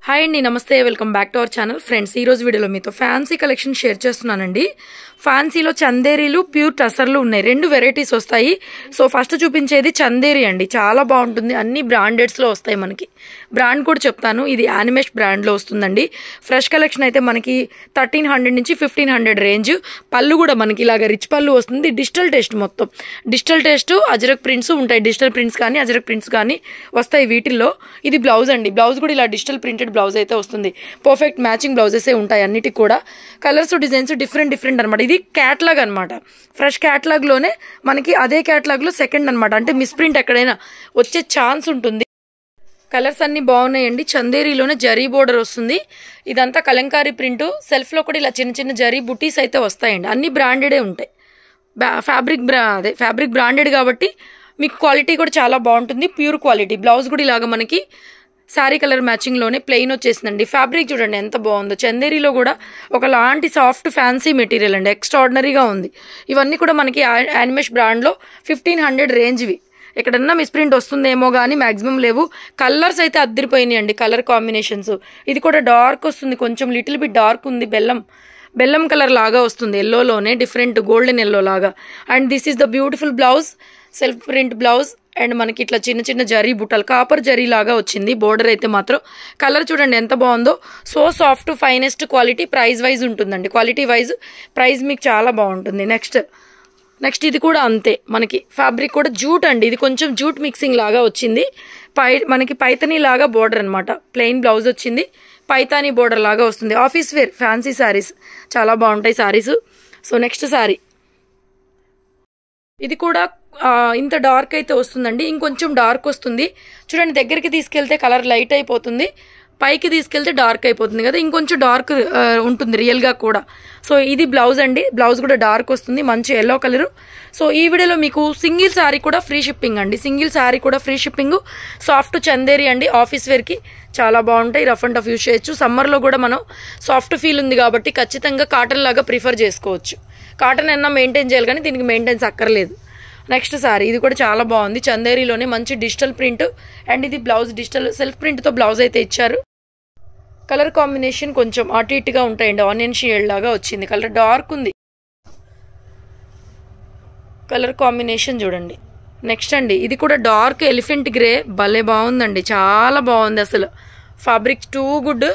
Hi అండి, నమస్తే, welcome back to our channel. Friends, ఈ రోజు వీడియోలో మీతో ఫ్యాన్సీ కలెక్షన్ షేర్ చేస్తున్నానండి. ఫ్యాన్సీలో చందేరీలు, ప్యూర్ టసర్లు ఉన్నాయి. రెండు వెరైటీస్ వస్తాయి. సో ఫస్ట్ చూపించేది చందేరి అండి. చాలా బాగుంటుంది. అన్ని బ్రాండెడ్స్లో వస్తాయి. మనకి బ్రాండ్ కూడా చెప్తాను. ఇది యానిమేష్ బ్రాండ్లో వస్తుందండి. ఫ్రెష్ కలెక్షన్ అయితే మనకి 1300 నుంచి 1500 రేంజ్. పళ్ళు కూడా మనకి ఇలాగ రిచ్ పళ్ళు వస్తుంది. డిజిటల్ టేస్ట్, మొత్తం డిజిటల్ టేస్ట్. అజరక్ ప్రింట్స్ ఉంటాయి. డిజిటల్ ప్రింట్స్ కానీ అజరక్ ప్రింట్స్ కానీ వస్తాయి వీటిల్లో. ఇది బ్లౌజ్ అండి. బ్లౌజ్ కూడా ఇలా డిజిటల్ ప్రింటెడ్ బ్లౌజ్ అయితే వస్తుంది. పర్ఫెక్ట్ మ్యాచింగ్ బ్లౌజెస్ ఉంటాయి అన్నిటికి కూడా. కలర్స్, డిజైన్స్ డిఫరెంట్ అనమాట. ఇది క్యాటలాగ్ అనమాట. ఫ్రెష్ క్యాటలాగ్ లోనే మనకి అదే క్యాటలాగ్ లో సెకండ్ అనమాట. అంటే మిస్ప్రింట్ ఎక్కడైనా వచ్చే ఛాన్స్ ఉంటుంది. కలర్స్ అన్ని బాగున్నాయండి. చందేరీలోనే జరీ బోర్డర్ వస్తుంది. ఇదంతా కలంకారీ ప్రింట్. సెల్ఫ్ లో కూడా ఇలా చిన్న చిన్న జరీ బుటీస్ అయితే వస్తాయండి. అన్ని బ్రాండెడే ఉంటాయి. ఫ్యాబ్రిక్ బ్రాండెడ్ కాబట్టి మీకు క్వాలిటీ కూడా చాలా బాగుంటుంది. Pure quality. బ్లౌజ్ కూడా ఇలాగ మనకి శారీ కలర్ మ్యాచింగ్ లోనే ప్లెయిన్ వచ్చేసిందండి. ఫ్యాబ్రిక్ చూడండి ఎంత బాగుందో. చందేరీలో కూడా ఒకలాంటి సాఫ్ట్ ఫ్యాన్సీ మెటీరియల్ అండి. ఎక్స్ట్రాడినరీగా ఉంది. ఇవన్నీ కూడా మనకి యానిమేష్ బ్రాండ్లో 1500 రేంజ్వి. ఎక్కడన్నా మిస్ప్రింట్ వస్తుందేమో కానీ మ్యాక్సిమం లేవు. కలర్స్ అయితే అద్దరిపోయినాయి అండి. Colour combinations. ఇది కూడా డార్క్ వస్తుంది. కొంచెం లిటిల్ బిట్ డార్క్ ఉంది. బెల్లం కలర్ లాగా వస్తుంది. ఎల్లోలోనే డిఫరెంట్ గోల్డెన్ ఎల్లో లాగా. And this is the beautiful blouse. Self print blouse. And మనకి ఇట్లా చిన్న చిన్న జరీ బుట్టలు, కాపర్ జరీ లాగా వచ్చింది. బోర్డర్ అయితే మాత్రం కలర్ చూడండి ఎంత బాగుందో. So soft, finest quality. Price wise ఉంటుందండి. క్వాలిటీ వైజ్ ప్రైస్ మీకు చాలా బాగుంటుంది. నెక్స్ట్ ఇది కూడా అంతే. మనకి ఫ్యాబ్రిక్ కూడా జూట్ అండి. ఇది కొంచెం జూట్ మిక్సింగ్ లాగా వచ్చింది. మనకి పైతనీ లాగా బోర్డర్ అనమాట. ప్లెయిన్ బ్లౌజ్ వచ్చింది. పైతానీ బోర్డర్ లాగా వస్తుంది. ఆఫీస్ వేర్ ఫ్యాన్సీ శారీస్ చాలా బాగుంటాయి శారీస్. సో నెక్స్ట్ శారీ ఇది కూడా ఇంత డార్క్ అయితే వస్తుందండి. ఇంకొంచెం డార్క్ వస్తుంది. చూడండి, దగ్గరికి తీసుకెళ్తే కలర్ లైట్ అయిపోతుంది. పైకి తీసుకెళ్తే డార్క్ అయిపోతుంది కదా. ఇంకొంచెం డార్క్ ఉంటుంది రియల్గా కూడా. సో ఇది బ్లౌజ్ అండి. బ్లౌజ్ కూడా డార్క్ వస్తుంది. మంచి ఎల్లో కలర్. సో ఈ వీడియోలో మీకు సింగిల్ శారీ కూడా ఫ్రీ షిప్పింగ్ అండి. సింగిల్ శారీ కూడా ఫ్రీ షిప్పింగ్. సాఫ్ట్ చందేరి అండి. ఆఫీస్ వేర్కి చాలా బాగుంటాయి. రఫ్ అండ్ టఫ్ యూజ్ చేయొచ్చు. సమ్మర్లో కూడా మనం సాఫ్ట్ ఫీల్ ఉంది కాబట్టి ఖచ్చితంగా కాటన్ లాగా ప్రిఫర్ చేసుకోవచ్చు. కాటన్ అన్నా మెయింటైన్ చేయాలి కానీ దీనికి మెయింటెన్స్ అక్కర్లేదు. నెక్స్ట్ సారీ ఇది కూడా చాలా బాగుంది. చందేరీలోనే మంచి డిజిటల్ ప్రింట్. అండ్ ఇది బ్లౌజ్ డిజిటల్ సెల్ఫ్ ప్రింట్తో బ్లౌజ్ అయితే ఇచ్చారు. కలర్ కాంబినేషన్ కొంచెం అటు ఇటుగా ఉంటాయండి. ఆనియన్ షేడ్ లాగా వచ్చింది. కలర్ డార్క్ ఉంది. కలర్ కాంబినేషన్ చూడండి. నెక్స్ట్ అండి ఇది కూడా డార్క్ ఎలిఫెంట్ గ్రే. భలే బాగుందండి. చాలా బాగుంది అసలు. Fabric too good.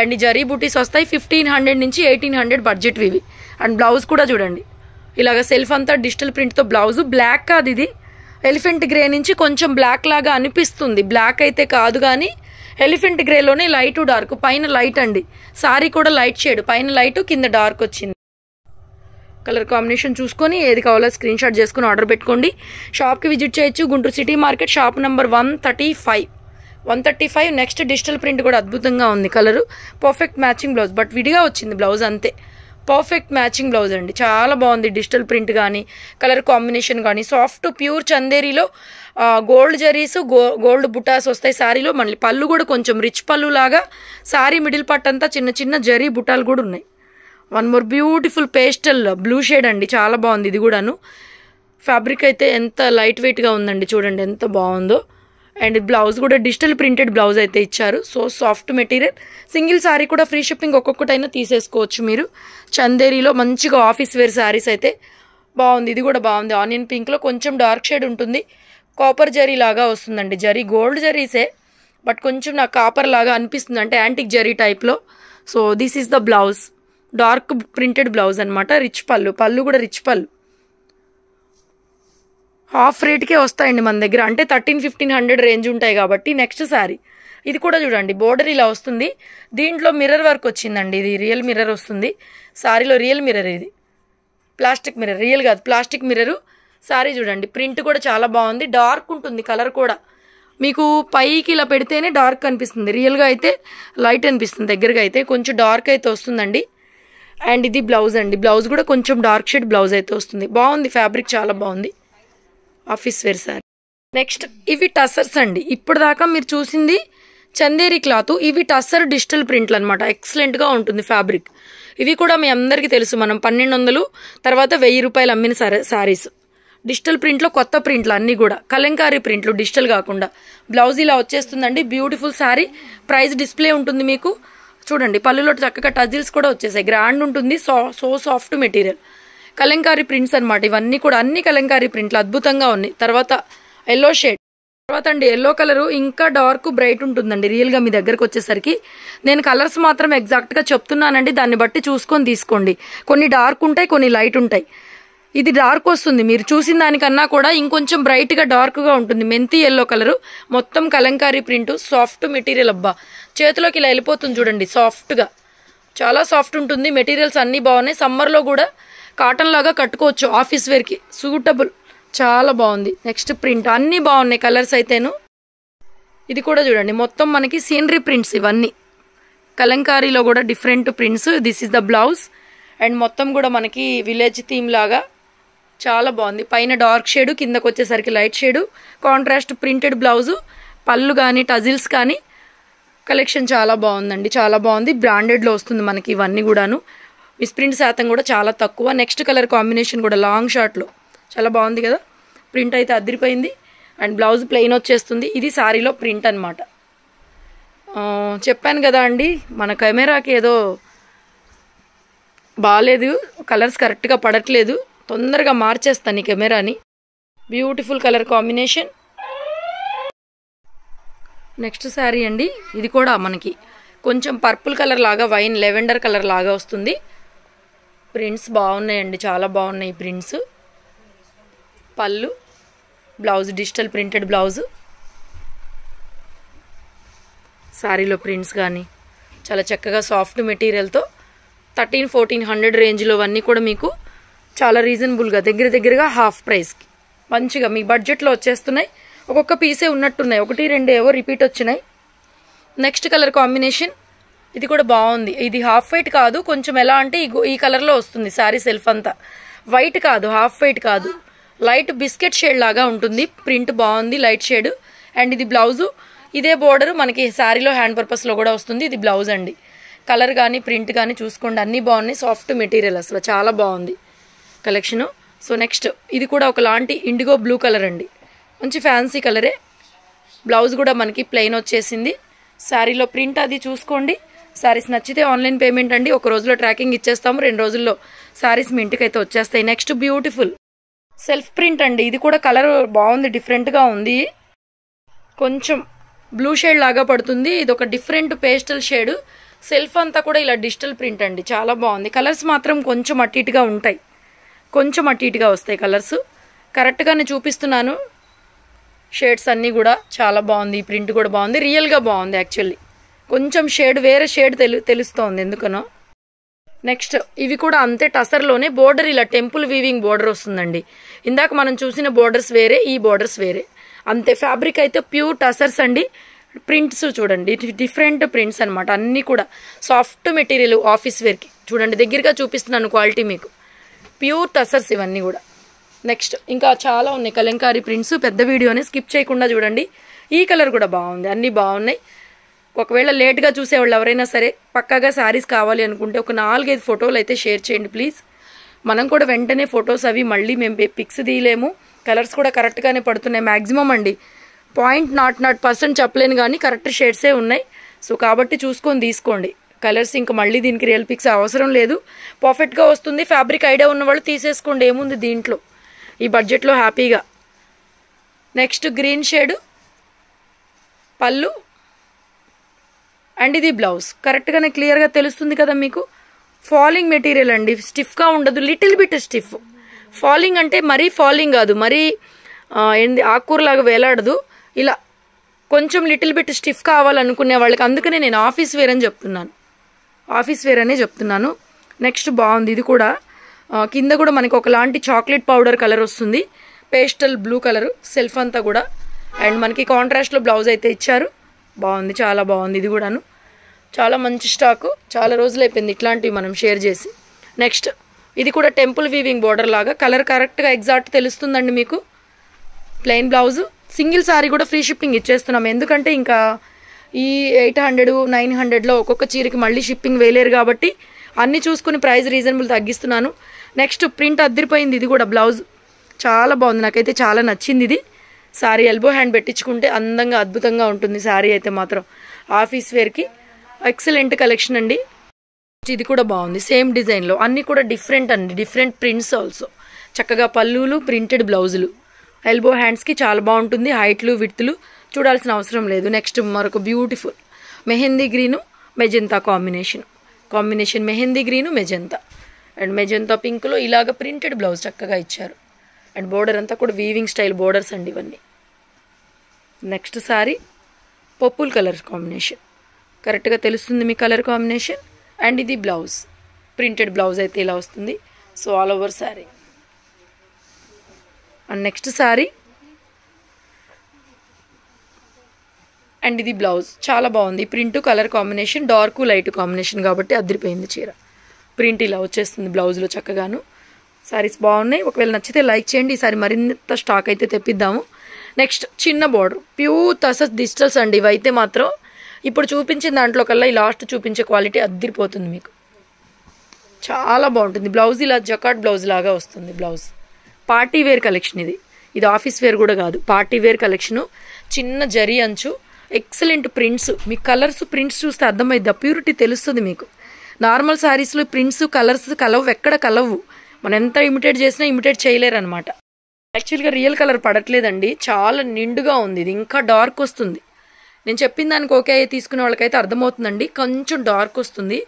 And zari బూటీస్ వస్తాయి. 1500 నుంచి 1800 బడ్జెట్ ఇవి. అండ్ బ్లౌజ్ కూడా చూడండి ఇలాగ సెల్ఫ్ అంతా డిజిటల్ ప్రింట్తో బ్లౌజ్. బ్లాక్ కాదు, ఇది ఎలిఫెంట్ గ్రే నుంచి కొంచెం బ్లాక్ లాగా అనిపిస్తుంది. బ్లాక్ అయితే కాదు కానీ ఎలిఫెంట్ గ్రేలోనే లైట్ డార్క్. పైన లైట్ అండి. సారీ కూడా లైట్ షేడ్. పైన లైట్, కింద డార్క్ వచ్చింది. కలర్ కాంబినేషన్ చూసుకొని ఏది కావాలో స్క్రీన్ షాట్ చేసుకుని ఆర్డర్ పెట్టుకోండి. షాప్కి విజిట్ చేయొచ్చు. Guntur city market, shop number 135. Next digital print కూడా అద్భుతంగా ఉంది. Colour perfect matching blouse. But విడిగా వచ్చింది బ్లౌజ్ అంతే. పర్ఫెక్ట్ మ్యాచింగ్ బ్లౌజ్ అండి. చాలా బాగుంది. డిజిటల్ ప్రింట్ కానీ కలర్ కాంబినేషన్ కానీ సాఫ్ట్ ప్యూర్ చందేరీలో గోల్డ్ జరీస్, గోల్డ్ బుటాస్ వస్తాయి శారీలో. మళ్ళీ పళ్ళు కూడా కొంచెం రిచ్ పళ్ళు లాగా. శారీ మిడిల్ పార్ట్ అంతా చిన్న చిన్న జరీ బుటాలు కూడా ఉన్నాయి. One more beautiful pastel blue shade అండి. చాలా బాగుంది ఇది కూడాను. ఫ్యాబ్రిక్ అయితే ఎంత లైట్ వెయిట్గా ఉందండి. చూడండి ఎంత బాగుందో. అండ్ బ్లౌజ్ కూడా డిజిటల్ ప్రింటెడ్ బ్లౌజ్ అయితే ఇచ్చారు. So soft material. Single sari కూడా ఫ్రీ షిప్పింగ్ ఒక్కొక్కటైనా తీసేసుకోవచ్చు మీరు. చందేరీలో మంచిగా ఆఫీస్ వేర్ శారీస్ అయితే బాగుంది. ఇది కూడా బాగుంది. ఆనియన్ పింక్లో కొంచెం డార్క్ షేడ్ ఉంటుంది. కాపర్ జరీ లాగా వస్తుందండి. జరీ గోల్డ్ జరీసే బట్ కొంచెం నాకు కాపర్ లాగా అనిపిస్తుంది. అంటే యాంటిక్ జరీ టైప్లో. So this is the blouse. Dark printed blouse అనమాట. రిచ్ పళ్ళు కూడా రిచ్ పళ్ళు. హాఫ్ రేట్కే వస్తాయండి మన దగ్గర. అంటే 1300-1500 రేంజ్ ఉంటాయి కాబట్టి. నెక్స్ట్ శారీ ఇది కూడా చూడండి. బోర్డర్ ఇలా వస్తుంది. దీంట్లో మిర్రర్ వర్క్ వచ్చిందండి. ఇది రియల్ మిర్రర్ వస్తుంది. శారీలో రియల్ మిర్రర్. ఇది ప్లాస్టిక్ మిర్రర్, రియల్ కాదు, ప్లాస్టిక్ మిర్రరు. శారీ చూడండి. ప్రింట్ కూడా చాలా బాగుంది. డార్క్ ఉంటుంది కలర్ కూడా. మీకు పైకి ఇలా పెడితేనే డార్క్ అనిపిస్తుంది. రియల్గా అయితే లైట్ అనిపిస్తుంది. దగ్గరగా అయితే కొంచెం డార్క్ అయితే వస్తుందండి. అండ్ ఇది బ్లౌజ్ అండి. బ్లౌజ్ కూడా కొంచెం డార్క్ షేడ్ బ్లౌజ్ అయితే వస్తుంది. బాగుంది. ఫ్యాబ్రిక్ చాలా బాగుంది. Office wear sari. నెక్స్ట్ ఇవి టసర్స్ అండి. ఇప్పుడు దాకా మీరు చూసింది చందేరి క్లాత్. ఇవి టసర్ డిజిటల్ ప్రింట్లు అనమాట. ఎక్సలెంట్గా ఉంటుంది ఫ్యాబ్రిక్. ఇవి కూడా మీ అందరికీ తెలుసు. మనం 1200 తర్వాత 1000 రూపాయలు అమ్మిన శారీస్. డిజిటల్ ప్రింట్లో కొత్త ప్రింట్లు అన్నీ కూడా కలంకారీ ప్రింట్లు డిజిటల్ కాకుండా. బ్లౌజ్ ఇలా వచ్చేస్తుందండి. బ్యూటిఫుల్ శారీ. ప్రైస్ డిస్ప్లే ఉంటుంది మీకు. చూడండి పళ్ళులో చక్కగా టజిల్స్ కూడా వచ్చేసాయి. గ్రాండ్ ఉంటుంది. So soft material. Kalamkari prints అనమాట ఇవన్నీ కూడా. అన్ని కలంకారీ ప్రింట్లు అద్భుతంగా ఉన్నాయి. తర్వాత ఎల్లో షేడ్. తర్వాత అండి ఎల్లో కలర్ ఇంకా డార్క్ బ్రైట్ ఉంటుందండి రియల్గా మీ దగ్గరకు వచ్చేసరికి. నేను కలర్స్ మాత్రం ఎగ్జాక్ట్గా చెప్తున్నానండి. దాన్ని బట్టి చూసుకొని తీసుకోండి. కొన్ని డార్క్ ఉంటాయి, కొన్ని లైట్ ఉంటాయి. ఇది డార్క్ వస్తుంది. మీరు చూసిన దానికన్నా కూడా ఇంకొంచెం బ్రైట్గా డార్క్గా ఉంటుంది. మెంతి ఎల్లో కలరు. మొత్తం కలంకారీ ప్రింట్. Soft material. అబ్బా చేతిలోకి ఇలా వెళ్ళిపోతుంది చూడండి. సాఫ్ట్గా చాలా సాఫ్ట్ ఉంటుంది. మెటీరియల్స్ అన్నీ బాగున్నాయి. సమ్మర్లో కూడా కాటన్ లాగా కట్టుకోవచ్చు. ఆఫీస్ వేర్కి సూటబుల్. చాలా బాగుంది. నెక్స్ట్ ప్రింట్ అన్నీ బాగున్నాయి కలర్స్ అయితేను. ఇది కూడా చూడండి మొత్తం మనకి సీనరీ ప్రింట్స్ ఇవన్నీ. కలంకారీలో కూడా different prints. This is the blouse. And మొత్తం కూడా మనకి విలేజ్ థీమ్ లాగా చాలా బాగుంది. పైన డార్క్ షేడ్, కిందకు వచ్చేసరికి light shade. Contrast printed blouse. పళ్ళు కానీ టజిల్స్ కానీ కలెక్షన్ చాలా బాగుందండి. చాలా బాగుంది. బ్రాండెడ్లో వస్తుంది మనకి ఇవన్నీ కూడాను. మిస్ప్రింట్ శాతం కూడా చాలా తక్కువ. నెక్స్ట్ కలర్ కాంబినేషన్ కూడా లాంగ్ షార్ట్లో చాలా బాగుంది కదా. ప్రింట్ అయితే అదిరిపోయింది. అండ్ బ్లౌజ్ ప్లెయిన్ వచ్చేస్తుంది. ఇది శారీలో ప్రింట్ అనమాట. చెప్పాను కదా అండి మన కెమెరాకి ఏదో బాగాలేదు, కలర్స్ కరెక్ట్గా పడట్లేదు. తొందరగా మార్చేస్తాను ఈ కెమెరాని. Beautiful colour combination. Next sari అండి. ఇది కూడా మనకి కొంచెం పర్పుల్ కలర్ లాగా, వైన్ లెవెండర్ కలర్ లాగా వస్తుంది. ప్రింట్స్ బాగున్నాయండి. చాలా బాగున్నాయి ప్రింట్స్. పళ్ళు, బ్లౌజ్ డిజిటల్ ప్రింటెడ్ బ్లౌజ్. శారీలో ప్రింట్స్ కానీ చాలా చక్కగా సాఫ్ట్ మెటీరియల్తో 1300-1400 రేంజ్లో అన్నీ కూడా మీకు చాలా రీజనబుల్గా దగ్గరగా హాఫ్ ప్రైస్కి మంచిగా మీ బడ్జెట్లో వచ్చేస్తున్నాయి. ఒక్కొక్క పీసే ఉన్నట్టున్నాయి. 1-2 ఏవో రిపీట్ వచ్చినాయి. Next colour combination. ఇది కూడా బాగుంది. ఇది హాఫ్ వైట్ కాదు, కొంచెం ఎలా అంటే ఈ కలర్లో వస్తుంది శారీ సెల్ఫ్ అంతా. వైట్ కాదు, హాఫ్ వైట్ కాదు, లైట్ బిస్కెట్ షేడ్ లాగా ఉంటుంది. ప్రింట్ బాగుంది, లైట్ షేడ్. అండ్ ఇది బ్లౌజు. ఇదే బోర్డర్ మనకి శారీలో హ్యాండ్ పర్పస్లో కూడా వస్తుంది. ఇది బ్లౌజ్ అండి. కలర్ కానీ ప్రింట్ కానీ చూసుకోండి అన్నీ బాగున్నాయి. సాఫ్ట్ మెటీరియల్ అసలు చాలా బాగుంది కలెక్షను. సో నెక్స్ట్ ఇది కూడా ఒకలాంటి ఇండిగో బ్లూ కలర్ అండి. మంచి ఫ్యాన్సీ కలరే. బ్లౌజ్ కూడా మనకి ప్లెయిన్ వచ్చేసింది. శారీలో ప్రింట్ అది చూసుకోండి. శారీస్ నచ్చితే ఆన్లైన్ పేమెంట్ అండి. ఒక రోజులో ట్రాకింగ్ ఇచ్చేస్తాము. 2 రోజుల్లో శారీస్ మీ ఇంటికి అయితే వచ్చేస్తాయి. నెక్స్ట్ బ్యూటిఫుల్ సెల్ఫ్ ప్రింట్ అండి. ఇది కూడా కలర్ బాగుంది, డిఫరెంట్గా ఉంది. కొంచెం బ్లూ షేడ్ లాగా పడుతుంది. ఇది ఒక డిఫరెంట్ పేస్టల్ షేడ్. సెల్ఫ్ అంతా కూడా ఇలా డిజిటల్ ప్రింట్ అండి. చాలా బాగుంది. కలర్స్ మాత్రం కొంచెం అటు ఇటుగా ఉంటాయి. కొంచెం అటు ఇటుగా వస్తాయి కలర్స్. కరెక్ట్గానే చూపిస్తున్నాను. షేడ్స్ అన్నీ కూడా చాలా బాగుంది. ఈ ప్రింట్ కూడా బాగుంది. రియల్గా బాగుంది యాక్చువల్లీ. కొంచెం షేడ్ వేరే షేడ్ తెలుస్తోంది ఎందుకనో. నెక్స్ట్ ఇవి కూడా అంతే టసర్లోనే బోర్డర్ ఇలా టెంపుల్ వీవింగ్ బోర్డర్ వస్తుందండి. ఇందాక మనం చూసిన బోర్డర్స్ వేరే, ఈ బోర్డర్స్ వేరే. అంతే. ఫ్యాబ్రిక్ అయితే ప్యూర్ టసర్స్ అండి. ప్రింట్స్ చూడండి డిఫరెంట్ ప్రింట్స్ అనమాట. అన్నీ కూడా సాఫ్ట్ మెటీరియల్ ఆఫీస్ వేర్కి. చూడండి దగ్గరగా చూపిస్తున్నాను క్వాలిటీ మీకు. ప్యూర్ టసర్స్ ఇవన్నీ కూడా. నెక్స్ట్ ఇంకా చాలా ఉన్నాయి కలంకారీ ప్రింట్స్. పెద్ద వీడియోని స్కిప్ చేయకుండా చూడండి. ఈ కలర్ కూడా బాగుంది. అన్నీ బాగున్నాయి. ఒకవేళ లేట్గా చూసేవాళ్ళు ఎవరైనా సరే పక్కాగా శారీస్ కావాలి అనుకుంటే ఒక 4-5 ఫోటోలు అయితే షేర్ చేయండి ప్లీజ్. మనం కూడా వెంటనే ఫొటోస్ అవి మళ్ళీ మేము పిక్స్ తీయలేము. కలర్స్ కూడా కరెక్ట్గానే పడుతున్నాయి మ్యాక్సిమం అండి. 0.00% చెప్పలేను కానీ కరెక్ట్ షేడ్సే ఉన్నాయి. సో కాబట్టి చూసుకొని తీసుకోండి. కలర్స్ ఇంకా మళ్ళీ దీనికి రియల్ పిక్స్ అవసరం లేదు. పర్ఫెక్ట్గా వస్తుంది. ఫ్యాబ్రిక్ ఐడియా ఉన్న వాళ్ళు తీసేసుకోండి. ఏముంది దీంట్లో ఈ బడ్జెట్లో హ్యాపీగా. నెక్స్ట్ గ్రీన్ షేడ్ పళ్ళు అండ్ ఇది బ్లౌజ్. కరెక్ట్గానే క్లియర్గా తెలుస్తుంది కదా మీకు. ఫాలింగ్ మెటీరియల్ అండి. స్టిఫ్గా ఉండదు. Little bit stiff. ఫాలింగ్ అంటే మరీ ఫాలింగ్ కాదు, మరీ ఆకుకూరలాగా వేలాడదు. ఇలా కొంచెం లిటిల్ బిట్ స్టిఫ్ కావాలనుకునే వాళ్ళకి అందుకనే నేను ఆఫీస్ వేర్ అని చెప్తున్నాను. ఆఫీస్ వేర్ అనే చెప్తున్నాను. నెక్స్ట్ బాగుంది. ఇది కూడా కింద కూడా మనకి ఒకలాంటి చాక్లెట్ పౌడర్ కలర్ వస్తుంది. పేస్టల్ బ్లూ కలర్ సెల్ఫ్ అంతా కూడా. అండ్ మనకి కాంట్రాస్ట్లో బ్లౌజ్ అయితే ఇచ్చారు. బాగుంది, చాలా బాగుంది. ఇది కూడాను చాలా మంచి స్టాకు. చాలా రోజులు అయిపోయింది ఇట్లాంటివి మనం షేర్ చేసి. నెక్స్ట్ ఇది కూడా టెంపుల్ వీవింగ్ బోర్డర్ లాగా. కలర్ కరెక్ట్గా ఎగ్జాక్ట్ తెలుస్తుందండి మీకు. Plain blouse. సింగిల్ సారీ కూడా ఫ్రీ షిప్పింగ్ ఇచ్చేస్తున్నాం. ఎందుకంటే ఇంకా ఈ 800-900లో ఒక్కొక్క చీరకి మళ్ళీ షిప్పింగ్ వేయలేరు కాబట్టి అన్నీ చూసుకుని ప్రైస్ రీజనబుల్ తగ్గిస్తున్నాను. నెక్స్ట్ ప్రింట్ అద్దరిపోయింది. ఇది కూడా బ్లౌజ్ చాలా బాగుంది, నాకైతే చాలా నచ్చింది ఇది. సారీ ఎల్బో హ్యాండ్ పెట్టించుకుంటే అందంగా అద్భుతంగా ఉంటుంది సారీ అయితే మాత్రం. ఆఫీస్ వేర్కి ఎక్సలెంట్ కలెక్షన్ అండి. ఇది కూడా బాగుంది, సేమ్ డిజైన్లో, అన్నీ కూడా డిఫరెంట్ అండి, డిఫరెంట్ ప్రింట్స్ ఆల్సో. చక్కగా పళ్ళులు, ప్రింటెడ్ బ్లౌజులు, ఎల్బో హ్యాండ్స్కి చాలా బాగుంటుంది. హైట్లు విడ్త్లు చూడాల్సిన అవసరం లేదు. నెక్స్ట్ మరొక beautiful mehndi green magenta combination mehndi green magenta and magenta పింక్లో ఇలాగ ప్రింటెడ్ బ్లౌజ్ చక్కగా ఇచ్చారు. అండ్ బోర్డర్ అంతా కూడా వీవింగ్ స్టైల్ బోర్డర్స్ అండి ఇవన్నీ. Next sorry purple colour combination, కరెక్ట్గా తెలుస్తుంది మీ కలర్ కాంబినేషన్. అండ్ ఇది బ్లౌజ్, ప్రింటెడ్ బ్లౌజ్ అయితే ఇలా వస్తుంది. So all over sari. And next sari and ఇది బ్లౌజ్ చాలా బాగుంది. Print colour combination, dark light combination కాబట్టి అదిరిపోయింది చీర. ప్రింట్ ఇలా వచ్చేస్తుంది బ్లౌజ్లో చక్కగాను. సారీస్ బాగున్నాయి. ఒకవేళ నచ్చితే లైక్ చేయండి. ఈసారి మరింత స్టాక్ అయితే తెప్పిద్దాము. నెక్స్ట్ చిన్న బోర్డర్, ప్యూర్ తసస్ డిజిటల్స్ అండి. ఇవైతే మాత్రం ఇప్పుడు చూపించిన దాంట్లో కల్లా ఈ లాస్ట్ చూపించే క్వాలిటీ అదిరిపోతుంది మీకు, చాలా బాగుంటుంది. బ్లౌజ్ ఇలా జకాట్ బ్లౌజ్ లాగా వస్తుంది. బ్లౌజ్ పార్టీ వేర్ కలెక్షన్ ఇది. ఇది ఆఫీస్ వేర్ కూడా కాదు, పార్టీ వేర్ కలెక్షను. చిన్న జరీ అంచు, ఎక్సలెంట్ ప్రింట్స్. మీ కలర్స్ ప్రింట్స్ చూస్తే అర్థమైద్ది, ప్యూరిటీ తెలుస్తుంది మీకు. నార్మల్ శారీస్లో ప్రింట్స్ కలర్స్ కలవు, ఎక్కడ కలవు. మనం ఎంత ఇమిటేట్ చేసినా ఇమిటేట్ చేయలేరు అనమాట. యాక్చువల్గా రియల్ కలర్ పడట్లేదండి, చాలా నిండుగా ఉంది. ఇది ఇంకా డార్క్ వస్తుంది. నేను చెప్పిన దానికి ఓకే తీసుకునే వాళ్ళకైతే అర్థమవుతుందండి, కొంచెం డార్క్ వస్తుంది.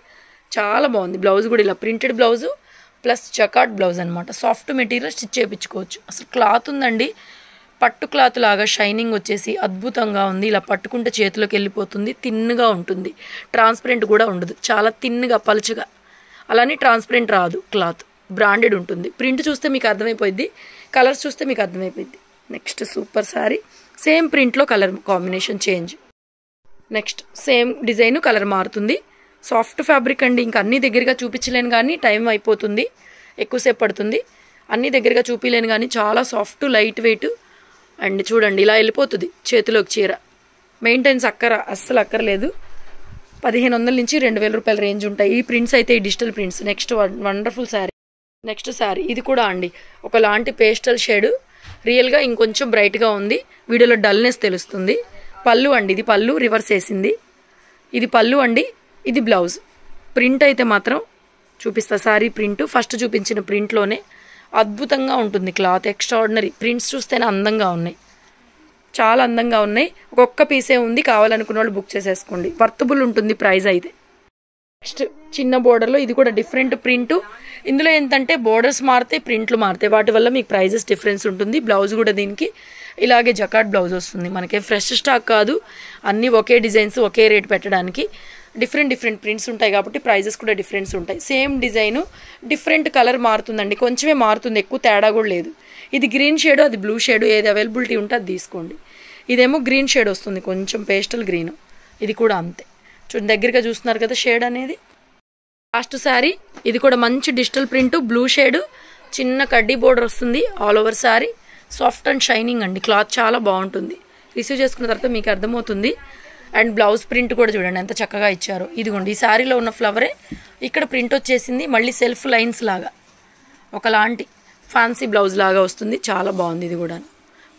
చాలా బాగుంది. బ్లౌజ్ కూడా ఇలా ప్రింటెడ్ బ్లౌజు ప్లస్ జకాట్ బ్లౌజ్ అనమాట. సాఫ్ట్ మెటీరియల్ స్టిచ్ చేయించుకోవచ్చు. అసలు క్లాత్ ఉందండి, పట్టు క్లాత్ లాగా షైనింగ్ వచ్చేసి అద్భుతంగా ఉంది. ఇలా పట్టుకుంటే చేతిలోకి వెళ్ళిపోతుంది. తిన్నుగా ఉంటుంది, ట్రాన్స్పరెంట్ కూడా ఉండదు. చాలా తిన్నుగా పలుచగా, అలానే ట్రాన్స్పరెంట్ రాదు. క్లాత్ బ్రాండెడ్ ఉంటుంది. ప్రింట్ చూస్తే మీకు అర్థమైపోయింది, కలర్స్ చూస్తే మీకు అర్థమైపోయింది. నెక్స్ట్ సూపర్ శారీ, సేమ్ ప్రింట్లో colour combination change. Next same design colour మారుతుంది. సాఫ్ట్ ఫ్యాబ్రిక్ అండి. ఇంకా అన్నీ దగ్గరగా చూపించలేను కానీ టైం అయిపోతుంది, ఎక్కువసేపు పడుతుంది. అన్నీ దగ్గరగా చూపించలేను కానీ చాలా సాఫ్ట్ లైట్ వెయిట్. అండ్ చూడండి ఇలా వెళ్ళిపోతుంది చేతిలోకి చీర. మెయింటెనెన్స్ అస్సలు అక్కర్లేదు. 1500 నుంచి 2000 రూపాయల రేంజ్ ఉంటాయి ఈ ప్రింట్స్ అయితే, ఈ digital prints. Next wonderful sari. Next sari ఇది కూడా అండి ఒకలాంటి పేస్టల్ షేడ్, రియల్గా ఇంకొంచెం బ్రైట్గా ఉంది, వీడియోలో డల్నెస్ తెలుస్తుంది. పళ్ళు అండి, ఇది పళ్ళు రివర్స్ వేసింది. ఇది పళ్ళు అండి, ఇది బ్లౌజ్. ప్రింట్ అయితే మాత్రం చూపిస్తా. శారీ ప్రింట్ ఫస్ట్ చూపించిన ప్రింట్లోనే అద్భుతంగా ఉంటుంది. Cloth extraordinary. ప్రింట్స్ చూస్తేనే అందంగా ఉన్నాయి, చాలా అందంగా ఉన్నాయి. ఒక్కొక్క పీసే ఉంది, కావాలనుకున్న వాళ్ళు బుక్ చేసేసుకోండి. వర్తబుల్ ఉంటుంది ప్రైస్ అయితే. నెక్స్ట్ చిన్న బోర్డర్లో ఇది కూడా డిఫరెంట్ ప్రింట్. ఇందులో ఏంటంటే బోర్డర్స్ మారితే ప్రింట్లు మారుతాయి, వాటి వల్ల మీకు ప్రైజెస్ డిఫరెన్స్ ఉంటుంది. బ్లౌజ్ కూడా దీనికి ఇలాగే జకాట్ బ్లౌజ్ వస్తుంది. మనకి ఫ్రెష్ స్టాక్ కాదు, అన్నీ ఒకే డిజైన్స్ ఒకే రేట్ పెట్టడానికి. డిఫరెంట్ ప్రింట్స్ ఉంటాయి కాబట్టి ప్రైజెస్ కూడా డిఫరెన్స్ ఉంటాయి. సేమ్ డిజైను డిఫరెంట్ కలర్ మారుతుందండి, కొంచెమే మారుతుంది, ఎక్కువ తేడా కూడా లేదు. ఇది గ్రీన్ షేడ్, అది బ్లూ షేడ్, ఏది అవైలబిలిటీ ఉంటే అది తీసుకోండి. ఇదేమో గ్రీన్ షేడ్ వస్తుంది, కొంచెం పేస్టల్ గ్రీన్. ఇది కూడా అంతే, చూడండి దగ్గరగా చూస్తున్నారు కదా షేడ్ అనేది. లాస్ట్ శారీ ఇది కూడా మంచి డిజిటల్ ప్రింట్, బ్లూ షేడ్, చిన్న కడ్డీ బోర్డర్ వస్తుంది. All over sari soft and shining అండి. క్లాత్ చాలా బాగుంటుంది. రిసీవ్ చేసుకున్న తర్వాత మీకు అర్థమవుతుంది. అండ్ బ్లౌజ్ ప్రింట్ కూడా చూడండి ఎంత చక్కగా ఇచ్చారు. ఇదిగోండి ఈ శారీలో ఉన్న ఫ్లవరే ఇక్కడ ప్రింట్ వచ్చేసింది. మళ్ళీ సెల్ఫ్ లైన్స్ లాగా ఒకలాంటి ఫ్యాన్సీ బ్లౌజ్ లాగా వస్తుంది. చాలా బాగుంది. ఇది కూడా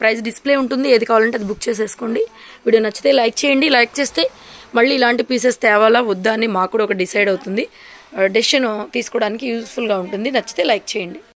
ప్రైస్ డిస్ప్లే ఉంటుంది, ఏది కావాలంటే అది బుక్ చేసేసుకోండి. వీడియో నచ్చితే లైక్ చేయండి. లైక్ చేస్తే మళ్ళీ ఇలాంటి పీసెస్ తేవాలా వద్దా అని మాకు కూడా ఒక డిసైడ్ అవుతుంది. డెసిషన్ తీసుకోవడానికి యూస్ఫుల్గా ఉంటుంది. నచ్చితే లైక్ చేయండి.